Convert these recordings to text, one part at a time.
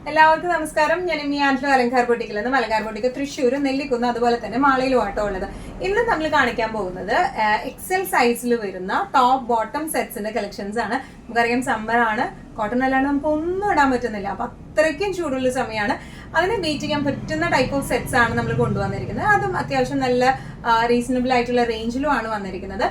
എല്ലാവർക്കും നമസ്കാരം. ഞാൻ ഇനി ആൻഫ്ലോ അലങ്കാർ ബൊട്ടിക്കിൽ നിന്ന് മലങ്കാർ ബൊട്ടിക്ക് തൃശ്ശൂർ, നെല്ലിക്കുന്ന്, അതുപോലെ തന്നെ മാളയിലും ആട്ടോ ഉള്ളത്. ഇന്ന് നമ്മൾ കാണിക്കാൻ പോകുന്നത് എക്സൽ സൈസിൽ വരുന്ന ടോപ്പ് ബോട്ടം സെറ്റ്സിന്റെ കളക്ഷൻസ് ആണ്. നമുക്കറിയാം സമ്മർ ആണ്, കോട്ടൺ അല്ലാണ്ട് നമുക്ക് ഒന്നും ഇടാൻ പറ്റുന്നില്ല. അപ്പൊ അത്രയ്ക്കും ചൂടുള്ള സമയമാണ്. അതിനെ ബീറ്റ് ചെയ്യാൻ പറ്റുന്ന ടൈപ്പ് ഓഫ് സെറ്റ്സ് ആണ് നമ്മൾ കൊണ്ടുവന്നിരിക്കുന്നത്. അതും അത്യാവശ്യം നല്ല റീസണബിൾ ആയിട്ടുള്ള റേഞ്ചിലും ആണ് വന്നിരിക്കുന്നത്.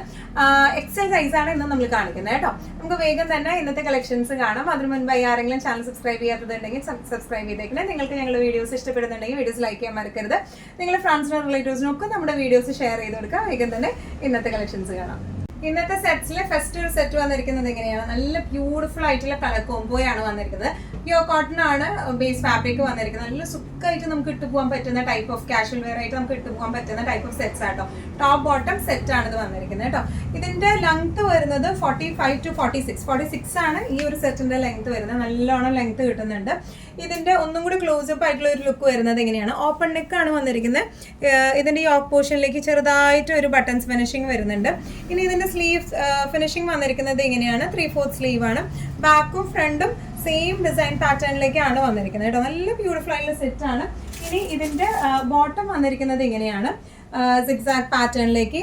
എക്സൽ സൈസ് ആണ് ഇന്ന് നമ്മൾ കാണിക്കുന്നത് കേട്ടോ. നമുക്ക് വേഗം തന്നെ ഇന്നത്തെ കളക്ഷൻസ് കാണാം. അതിന് മുൻപായി ആരെങ്കിലും ചാനൽ സബ്സ്ക്രൈബ് ചെയ്യാത്തതുണ്ടെങ്കിൽ സബ്സ്ക്രൈബ് ചെയ്തേക്കണേ. നിങ്ങൾക്ക് ഞങ്ങളുടെ വീഡിയോസ് ഇഷ്ടപ്പെടുന്നുണ്ടെങ്കിൽ വീഡിയോസ് ലൈക്ക് ചെയ്യാൻ മറക്കരുത്. നിങ്ങളുടെ ഫ്രണ്ട്സിനും റിലേറ്റീവ്സിനും ഒക്കെ നമ്മുടെ വീഡിയോസ് ഷെയർ ചെയ്ത് കൊടുക്കുക. വേഗം തന്നെ ഇന്നത്തെ കളക്ഷൻസ് കാണാം. ഇന്നത്തെ സെറ്റ്സിലെ ഫസ്റ്റ് ഒരു സെറ്റ് വന്നിരിക്കുന്നത് എങ്ങനെയാണ്? നല്ല ബ്യൂട്ടിഫുൾ ആയിട്ടുള്ള കളർ കോംബോയാണ് വന്നിരിക്കുന്നത്. പ്യൂർ കോട്ടൺ ആണ് ബേസ് ഫാബ്രിക് വന്നിരിക്കുന്നത്. നല്ല സുഖമായിട്ട് നമുക്ക് ഇട്ട് പോകാൻ പറ്റുന്ന ടൈപ്പ് ഓഫ് കാഷ്വൽ വെയർ ആയിട്ട് നമുക്ക് ഇട്ട് പോകാൻ പറ്റുന്ന ടൈപ്പ് ഓഫ് സെറ്റ്സ് ആട്ടോ. ടോപ്പ് ബോട്ടം സെറ്റ് ആണ് ഇത് വന്നിരിക്കുന്നത് കേട്ടോ. ഇതിന്റെ ലെങ്ത് വരുന്നത് 45 to 46 ആണ് ഈ ഒരു സെറ്റിന്റെ ലെങ്ത് വരുന്നത്. നല്ലോണം ലെങ്ത് കിട്ടുന്നുണ്ട്. ഇതിന്റെ ഒന്നും കൂടി ക്ലോസപ്പ് ആയിട്ടുള്ള ഒരു ലുക്ക് വരുന്നത് എങ്ങനെയാണ്? ഓപ്പൺ നെക്ക് ആണ് വന്നിരിക്കുന്നത്. ഇതിന്റെ യോക്ക് പോർഷനിലേക്ക് ചെറുതായിട്ട് ഒരു ബട്ടൺസ് ഫിനിഷിംഗ് വരുന്നുണ്ട്. ഇനി ഇതിന്റെ സ്ലീവ് ഫിനിഷിംഗ് വന്നിരിക്കുന്നത് എങ്ങനെയാണ്? 3/4 സ്ലീവ് ആണ്. ബാക്കും ഫ്രണ്ടും സെയിം ഡിസൈൻ പാറ്റേണിലേക്കാണ് വന്നിരിക്കുന്നത് കേട്ടോ. നല്ല ബ്യൂട്ടിഫുൾ ആയിട്ടുള്ള സെറ്റ് ആണ്. ഇനി ഇതിന്റെ ബോട്ടം വന്നിരിക്കുന്നത് എങ്ങനെയാണ്? സിക്സാക് പാറ്റേണിലേക്ക്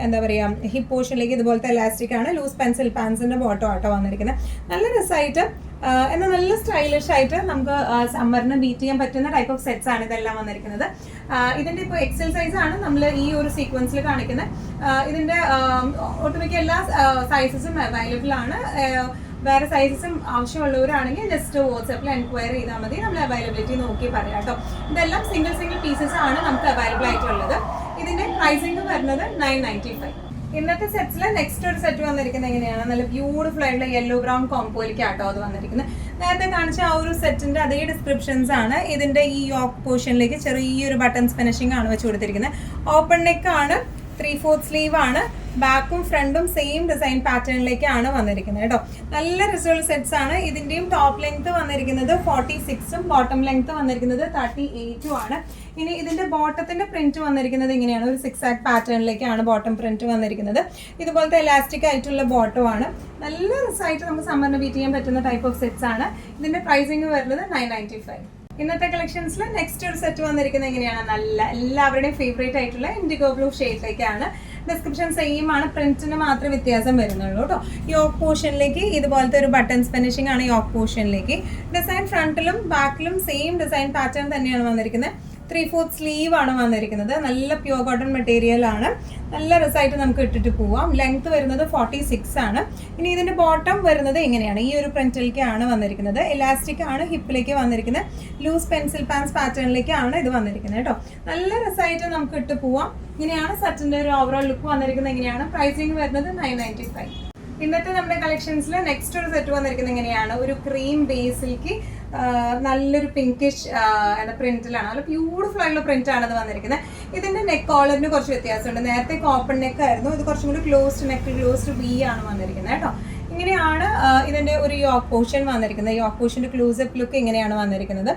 എന്താ പറയുക, ഹിപ്പ് പോർഷനിലേക്ക് ഇതുപോലത്തെ എലാസ്റ്റിക് ആണ്. ലൂസ് പെൻസിൽ പാൻസിന്റെ ബോട്ടം ആട്ടോ വന്നിരിക്കുന്നത്. നല്ല രസമായിട്ട് എന്നാൽ നല്ല സ്റ്റൈലിഷ് ആയിട്ട് നമുക്ക് സമ്മറിന് ബീറ്റ് ചെയ്യാൻ പറ്റുന്ന ടൈപ്പ് ഓഫ് സെറ്റ്സ് ആണ് ഇതെല്ലാം വന്നിരിക്കുന്നത്. ഇതിന്റെ ഇപ്പോൾ എക്സൽ സൈസ് ആണ് നമ്മൾ ഈ ഒരു സീക്വൻസിൽ കാണിക്കുന്നത്. ഇതിന്റെ ഒട്ടുമിക്ക എല്ലാ സൈസസും അവൈലബിൾ ആണ്. വേറെ സൈസസും ആവശ്യമുള്ളവരാണെങ്കിൽ ജസ്റ്റ് വാട്സാപ്പിൽ എൻക്വയറി ചെയ്താൽ മതി. നമ്മൾ അവൈലബിലിറ്റി നോക്കി പറയാം കേട്ടോ. ഇതെല്ലാം സിംഗിൾ പീസസ് ആണ് നമുക്ക് അവൈലബിൾ ആയിട്ടുള്ളത്. ഇതിന്റെ പ്രൈസിംഗ് വരുന്നത് 995. ഇന്നത്തെ സെറ്റ്സിൽ നെക്സ്റ്റ് ഒരു സെറ്റ് വന്നിരിക്കുന്നത് എങ്ങനെയാണ്? നല്ല ബ്യൂട്ടിഫുൾ ആയിട്ടുള്ള യെല്ലോ ബ്രൗൺ കോംബോയിലേക്ക് ആട്ടോ അത് വന്നിരിക്കുന്നത്. നേരത്തെ കാണിച്ച ആ ഒരു സെറ്റിന്റെ അതേ ഡിസ്ക്രിപ്ഷൻസ് ആണ്. ഇതിന്റെ ഈ യോക്ക് പോർഷനിലേക്ക് ചെറിയൊരു ബട്ടൺസ് ഫിനിഷിംഗ് ആണ് വെച്ച് കൊടുത്തിരിക്കുന്നത്. ഓപ്പൺ നെക്ക് ആണ്, 3/4 സ്ലീവ് ആണ്. ബാക്കും ഫ്രണ്ടും സെയിം ഡിസൈൻ പാറ്റേണിലേക്കാണ് വന്നിരിക്കുന്നത് കേട്ടോ. നല്ല റിസൾട്ട് സെറ്റ്സ് ആണ്. ഇതിന്റെയും ടോപ്പ് ലെങ്ത് വന്നിരിക്കുന്നത് 46ഉം ബോട്ടം ലെങ്ത് വന്നിരിക്കുന്നത് 38ഉം ആണ്. ഇനി ഇതിന്റെ ബോട്ടത്തിന്റെ പ്രിന്റ് വന്നിരിക്കുന്നത് ഇങ്ങനെയാണ്. ഒരു സിക്സാക് പാറ്റേണിലേക്കാണ് ബോട്ടം പ്രിന്റ് വന്നിരിക്കുന്നത്. ഇതുപോലത്തെ എലാസ്റ്റിക് ആയിട്ടുള്ള ബോട്ടം ആണ്. നല്ല റിസായിട്ട് നമുക്ക് സമ്മറിന് ബീറ്റ് ചെയ്യാൻ പറ്റുന്ന ടൈപ്പ് ഓഫ് സെറ്റ്സ് ആണ്. ഇതിന്റെ പ്രൈസിംഗ് വരുന്നത് 995. ഇന്നത്തെ കളക്ഷൻസിൽ നെക്സ്റ്റ് ഒരു സെറ്റ് വന്നിരിക്കുന്നത് എങ്ങനെയാണ്? നല്ല എല്ലാവരുടെയും ഫേവറേറ്റ് ആയിട്ടുള്ള ഇൻഡിഗോ ബ്ലൂ ഷെയ്ഡിലേക്കാണ്. ഡിസ്ക്രിപ്ഷൻ സെയിം ആണ്, പ്രിന്റിന് മാത്രമേ വ്യത്യാസം വരുന്നുള്ളൂ കേട്ടോ. യോക്ക് പോർഷനിലേക്ക് ഇതുപോലത്തെ ഒരു ബട്ടൺസ് ഫിനിഷിംഗ് ആണ് യോക്ക് പോർഷനിലേക്ക്. ഡിസൈൻ ഫ്രണ്ടിലും ബാക്കിലും സെയിം ഡിസൈൻ പാറ്റേൺ തന്നെയാണ് വന്നിരിക്കുന്നത്. 3/4 സ്ലീവ് ആണ് വന്നിരിക്കുന്നത്. നല്ല പ്യൂർ കോട്ടൺ മെറ്റീരിയൽ ആണ്. നല്ല രസമായിട്ട് നമുക്ക് ഇട്ടിട്ട് പോവാം. ലെങ്ത് വരുന്നത് 46 ആണ്. ഇനി ഇതിന്റെ ബോട്ടം വരുന്നത് എങ്ങനെയാണ്? ഈ ഒരു പ്രിന്റിലേക്കാണ് വന്നിരിക്കുന്നത്. എലാസ്റ്റിക് ആണ് ഹിപ്പിലേക്ക് വന്നിരിക്കുന്നത്. ലൂസ് പെൻസിൽ പാൻസ് പാറ്റേണിലേക്കാണ് ഇത് വന്നിരിക്കുന്നത് കേട്ടോ. നല്ല രസമായിട്ട് നമുക്ക് ഇട്ട് പോവാം. ഇങ്ങനെയാണ് സെറ്റിന്റെ ഒരു ഓവറോൾ ലുക്ക് വന്നിരിക്കുന്നത്. എങ്ങനെയാണ്? പ്രൈസിംഗ് വരുന്നത് 995. ഇന്നത്തെ നമ്മുടെ കളക്ഷൻസിൽ നെക്സ്റ്റ് ഒരു സെറ്റ് വന്നിരിക്കുന്നത് എങ്ങനെയാണ്? ഒരു ക്രീം ബേസിലേക്ക് നല്ലൊരു പിങ്കിഷ് പ്രിന്റിലാണ്. നല്ല ബ്യൂട്ടിഫുൾ ആയിട്ടുള്ള പ്രിന്റ് ആണ് ഇത് വന്നിരിക്കുന്നത്. ഇതിന്റെ നെക്ക് കോളറിന് കുറച്ച് വ്യത്യാസമുണ്ട്. നേരത്തെ ഓപ്പൺ നെക്ക് ആയിരുന്നു, ഇത് കുറച്ചും കൂടി ക്ലോസ്ഡ് നെക്ക്, ക്ലോസ്ഡ് വി ആണ് വന്നിരിക്കുന്നത് കേട്ടോ. ഇങ്ങനെയാണ് ഇതിന്റെ ഒരു യോക്ക് പോർഷൻ വന്നിരിക്കുന്നത്. യോക്ക് പോർഷന്റെ ക്ലോസപ്പ് ലുക്ക് ഇങ്ങനെയാണ് വന്നിരിക്കുന്നത്.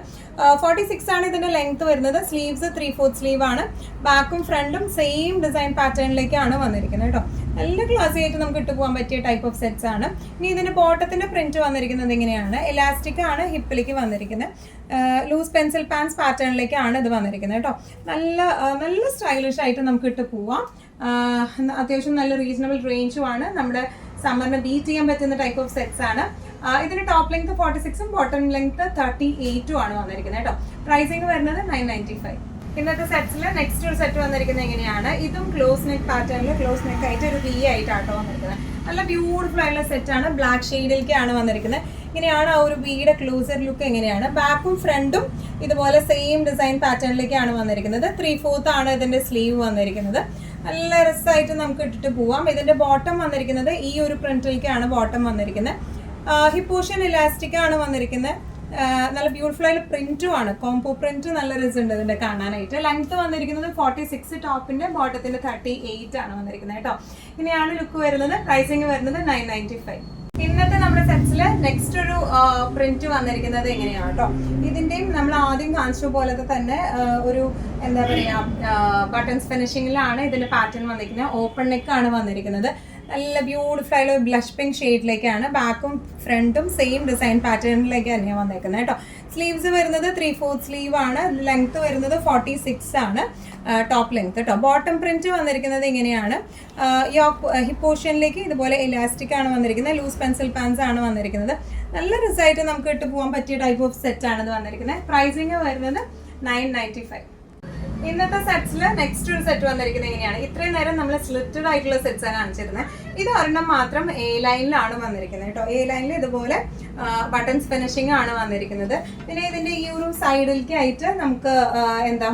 46 ആണ് ഇതിന്റെ ലെങ്ത് വരുന്നത്. സ്ലീവ്സ് 3/4 സ്ലീവ് ആണ്. ബാക്കും ഫ്രണ്ടും സെയിം ഡിസൈൻ പാറ്റേണിലേക്കാണ് വന്നിരിക്കുന്നത് കേട്ടോ. നല്ല ക്ലാസി ആയിട്ട് നമുക്ക് ഇട്ട് പോകാൻ പറ്റിയ ടൈപ്പ് ഓഫ് സെറ്റ്സ് ആണ്. ഇനി ഇതിന്റെ ബോട്ടത്തിന്റെ പ്രിന്റ് വന്നിരിക്കുന്നത് എങ്ങനെയാണ്? എലാസ്റ്റിക് ആണ് ഹിപ്പിലേക്ക് വന്നിരിക്കുന്നത്. ലൂസ് പെൻസിൽ പാൻസ് പാറ്റേണിലേക്കാണ് ഇത് വന്നിരിക്കുന്നത് കേട്ടോ. നല്ല സ്റ്റൈലിഷ് ആയിട്ട് നമുക്ക് ഇട്ട് പോവാം. അത്യാവശ്യം നല്ല റീസണബിൾ റേഞ്ചും ആണ്. നമ്മുടെ സമ്മറിന് ബീറ്റ് ചെയ്യാൻ പറ്റുന്ന ടൈപ്പ് ഓഫ് സെറ്റ്സ് ആണ്. ഇതിന്റെ ടോപ്പ് ലെങ്ത് 46ഉം ബോട്ടം ലെങ്ത് 38ഉം ആണ് വന്നിരിക്കുന്നത് കേട്ടോ. പ്രൈസിംഗ് വരുന്നത് 995. ഇന്നത്തെ സെറ്റ്സിൽ നെക്സ്റ്റ് ഒരു സെറ്റ് വന്നിരിക്കുന്നത് എങ്ങനെയാണ്? ഇതും ക്ലോസ് നെക്ക് പാറ്റേണിൽ ക്ലോസ് നെക്ക് ആയിട്ട് ഒരു വി ആയിട്ടാട്ടോ വന്നിരിക്കുന്നത്. നല്ല ബ്യൂട്ടിഫുൾ ആയിട്ടുള്ള സെറ്റ് ആണ്. ബ്ലാക്ക് ഷെയ്ഡിലേക്കാണ് വന്നിരിക്കുന്നത്. ഇങ്ങനെയാണ് ആ ഒരു വിയുടെ ക്ലോസർ ലുക്ക് എങ്ങനെയാണ്? ബാക്കും ഫ്രണ്ടും ഇതുപോലെ സെയിം ഡിസൈൻ പാറ്റേണിലേക്കാണ് വന്നിരിക്കുന്നത്. 3/4 ആണ് ഇതിന്റെ സ്ലീവ് വന്നിരിക്കുന്നത്. നല്ല രസമായിട്ട് നമുക്ക് ഇട്ടിട്ട് പോവാം. ഇതിന്റെ ബോട്ടം വന്നിരിക്കുന്നത് ഈ ഒരു പ്രിന്റിലേക്കാണ് ബോട്ടം വന്നിരിക്കുന്നത്. ഹിപ്പ് പോർഷൻ ഇലാസ്റ്റിക് ആണ് വന്നിരിക്കുന്നത്. നല്ല ബ്യൂട്ടിഫുൾ ആയിട്ട് പ്രിന്റും ആണ്. കോംബോ പ്രിന്റ് നല്ല രസമുണ്ട് ഇതിന്റെ കാണാനായിട്ട്. ലെങ്ത് വന്നിരിക്കുന്നത് 46, ടോപ്പിന്റെ ബോട്ടത്തിന്റെ 38 ആണ് വന്നിരിക്കുന്നത് കേട്ടോ. ഇങ്ങനെയാണ് ലുക്ക് വരുന്നത്. പ്രൈസിംഗ് വരുന്നത് 995. ഇന്നത്തെ നമ്മുടെ സെറ്റ്സിൽ നെക്സ്റ്റ് ഒരു പ്രിന്റ് വന്നിരിക്കുന്നത് എങ്ങനെയാണ് കേട്ടോ. ഇതിന്റെയും നമ്മൾ ആദ്യം കാണിച്ച പോലത്തെ തന്നെ ഒരു എന്താ പറയാ ബട്ടൺസ് ഫിനിഷിംഗിലാണ് ഇതിന്റെ പാറ്റേൺ വന്നിരിക്കുന്നത്. ഓപ്പൺ നെക്ക് ആണ് വന്നിരിക്കുന്നത്. നല്ല ബ്യൂട്ടിഫുൾ ആയിട്ടുള്ള ബ്ലഷ് പിങ്ക് ഷെയ്ഡിലേക്കാണ്. ബാക്കും ഫ്രണ്ടും സെയിം ഡിസൈൻ പാറ്റേണിലേക്ക് തന്നെയാണ് വന്നേക്കുന്നത് കേട്ടോ. സ്ലീവ്സ് വരുന്നത് 3/4 സ്ലീവ് ആണ്. ലെങ്ത് വരുന്നത് 46 ആണ് ടോപ്പ് ലെങ്ത് കേട്ടോ. ബോട്ടം പ്രിന്റ് വന്നിരിക്കുന്നത് ഇങ്ങനെയാണ്. ഹിപ്പ് പോർഷനിലേക്ക് ഇതുപോലെ ഇലാസ്റ്റിക് ആണ് വന്നിരിക്കുന്നത്. ലൂസ് പെൻസിൽ പാൻസ് ആണ് വന്നിരിക്കുന്നത്. നല്ല റിസായിട്ട് നമുക്ക് ഇട്ട് പോകാൻ പറ്റിയ ടൈപ്പ് ഓഫ് സെറ്റ് ആണ് ഇത് വന്നിരിക്കുന്നത്. പ്രൈസിങ് വരുന്നത് 995. ഇന്നത്തെ സെറ്റ്സിൽ നെക്സ്റ്റ് ഒരു സെറ്റ് വന്നിരിക്കുന്നത് എങ്ങനെയാണ്? ഇത്രയും നേരം നമ്മൾ സ്ലിറ്റഡ് ആയിട്ടുള്ള സെറ്റ്സ് ആണ് കാണിച്ചിരുന്നത്. ഇത് ഒരെണ്ണം മാത്രം എ ലൈനിലാണ് വന്നിരിക്കുന്നത് കേട്ടോ. എ ലൈനിൽ ഇതുപോലെ ബട്ടൺസ് ഫിനിഷിംഗ് ആണ് വന്നിരിക്കുന്നത്. പിന്നെ ഇതിന്റെ ഈ ഒരു സൈഡിലേക്ക് ആയിട്ട് നമുക്ക് എന്താ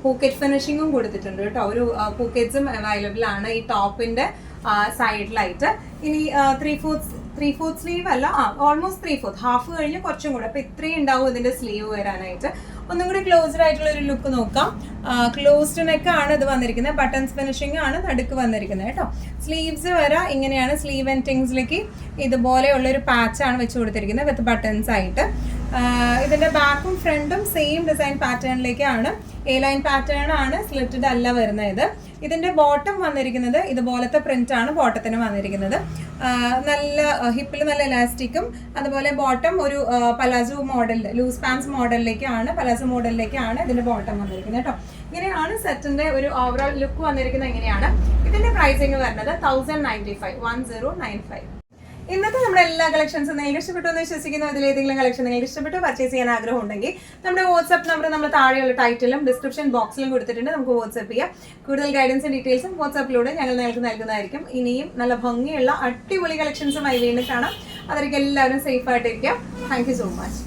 പോക്കറ്റ് ഫിനിഷിങ്ങും കൊടുത്തിട്ടുണ്ട് കേട്ടോ. ഒരു പോക്കറ്റ്സും അവൈലബിൾ ആണ് ഈ ടോപ്പിന്റെ സൈഡിലായിട്ട്. ഇനി 3/4 സ്ലീവ് അല്ല, ഓൾമോസ്റ്റ് 3/4, ഹാഫ് കഴിഞ്ഞ് കുറച്ചും കൂടെ. അപ്പൊ ഇത്രയും ഉണ്ടാവും ഇതിന്റെ സ്ലീവ് വരാനായിട്ട്. ഒന്നും കൂടി ക്ലോസ്ഡ് ആയിട്ടുള്ള ഒരു ലുക്ക് നോക്കാം. ക്ലോസ്ഡ് നെക്ക് ആണ് ഇത് വന്നിരിക്കുന്നത്. ബട്ടൺസ് ഫിനിഷിംഗ് ആണ് നടുക്ക് വന്നിരിക്കുന്നത് കേട്ടോ. സ്ലീവ്സ് വരെ ഇങ്ങനെയാണ്. സ്ലീവ് എൻഡിങ്സിലേക്ക് ഇതുപോലെയുള്ള ഒരു പാച്ച് ആണ് വെച്ച് കൊടുത്തിരിക്കുന്നത് വിത്ത് ബട്ടൺസ് ആയിട്ട്. ഇതിന്റെ ബാക്കും ഫ്രണ്ടും സെയിം ഡിസൈൻ പാറ്റേണിലേക്കാണ്. എ ലൈൻ പാറ്റേൺ ആണ്, സ്ലിറ്റഡ് അല്ല വരുന്നത്. ഇതിന്റെ ബോട്ടം വന്നിരിക്കുന്നത് ഇതുപോലത്തെ പ്രിന്റ് ആണ് ബോട്ടത്തിന് വന്നിരിക്കുന്നത്. നല്ല ഹിപ്പിൽ നല്ല ഇലാസ്റ്റിക്കും അതുപോലെ ബോട്ടം ഒരു പലാസോ മോഡൽ, ലൂസ് പാൻസ് മോഡലിലേക്കാണ്, പലാസോ മോഡലിലേക്കാണ് ഇതിന്റെ ബോട്ടം വന്നിരിക്കുന്നത് കേട്ടോ. ഇങ്ങനെയാണ് സെറ്റിന്റെ ഒരു ഓവറോൾ ലുക്ക് വന്നിരിക്കുന്നത്. ഇങ്ങനെയാണ് ഇതിന്റെ പ്രൈസിങ് വരുന്നത് 1095. ഇന്നത്തെ നമ്മുടെ എല്ലാ കളക്ഷൻസും നിങ്ങൾക്ക് ഇഷ്ടപ്പെട്ടു എന്ന് വിശ്വസിക്കുന്നു. അതിലേതെങ്കിലും കളക്ഷൻ നിങ്ങൾക്ക് ഇഷ്ടപ്പെട്ടു പർച്ചേസ് ചെയ്യാൻ ആഗ്രഹം ഉണ്ടെങ്കിൽ നമ്മുടെ വാട്സ്ആപ്പ് നമ്പർ നമ്മൾ താഴെയുള്ള ടൈറ്റിലും ഡിസ്ക്രിപ്ഷൻ ബോക്സിലും കൊടുത്തിട്ടുണ്ട്. നമുക്ക് വാട്സ്ആപ്പ് ചെയ്യാം. കൂടുതൽ ഗൈഡൻസും ഡീറ്റെയിൽസും വാട്സ്ആപ്പിലൂടെ ഞങ്ങൾ നിങ്ങൾക്ക് നൽകുന്നതായിരിക്കും. ഇനിയും നല്ല ഭംഗിയുള്ള അടിപൊളി കളക്ഷൻസുമായി വീണ്ടും കാണാം. അതൊക്കെ എല്ലാവരും സേഫ് ആയിട്ടിരിക്കാം. Thank you so much.